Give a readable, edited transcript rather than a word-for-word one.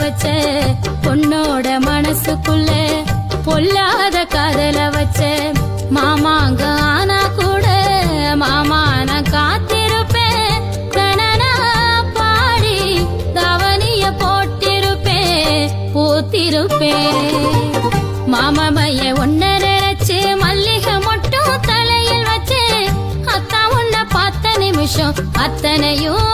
வச்ச பொண்ணோட மனசுக்குள்ள பொல்லாத காதல வச்ச மாமாங்க ஆனா கூட மாமா நான் காத்திருப்பேன் தனனா பாடி தவனிய போட்டிருப்பேன் பூத்திருப்பேன் மாமாமைய ஒன்ன நினைச்சு மல்லிகை மட்டும் தலையில் வச்சு அத்தா உன்னை பார்த்த நிமிஷம் அத்தனையும்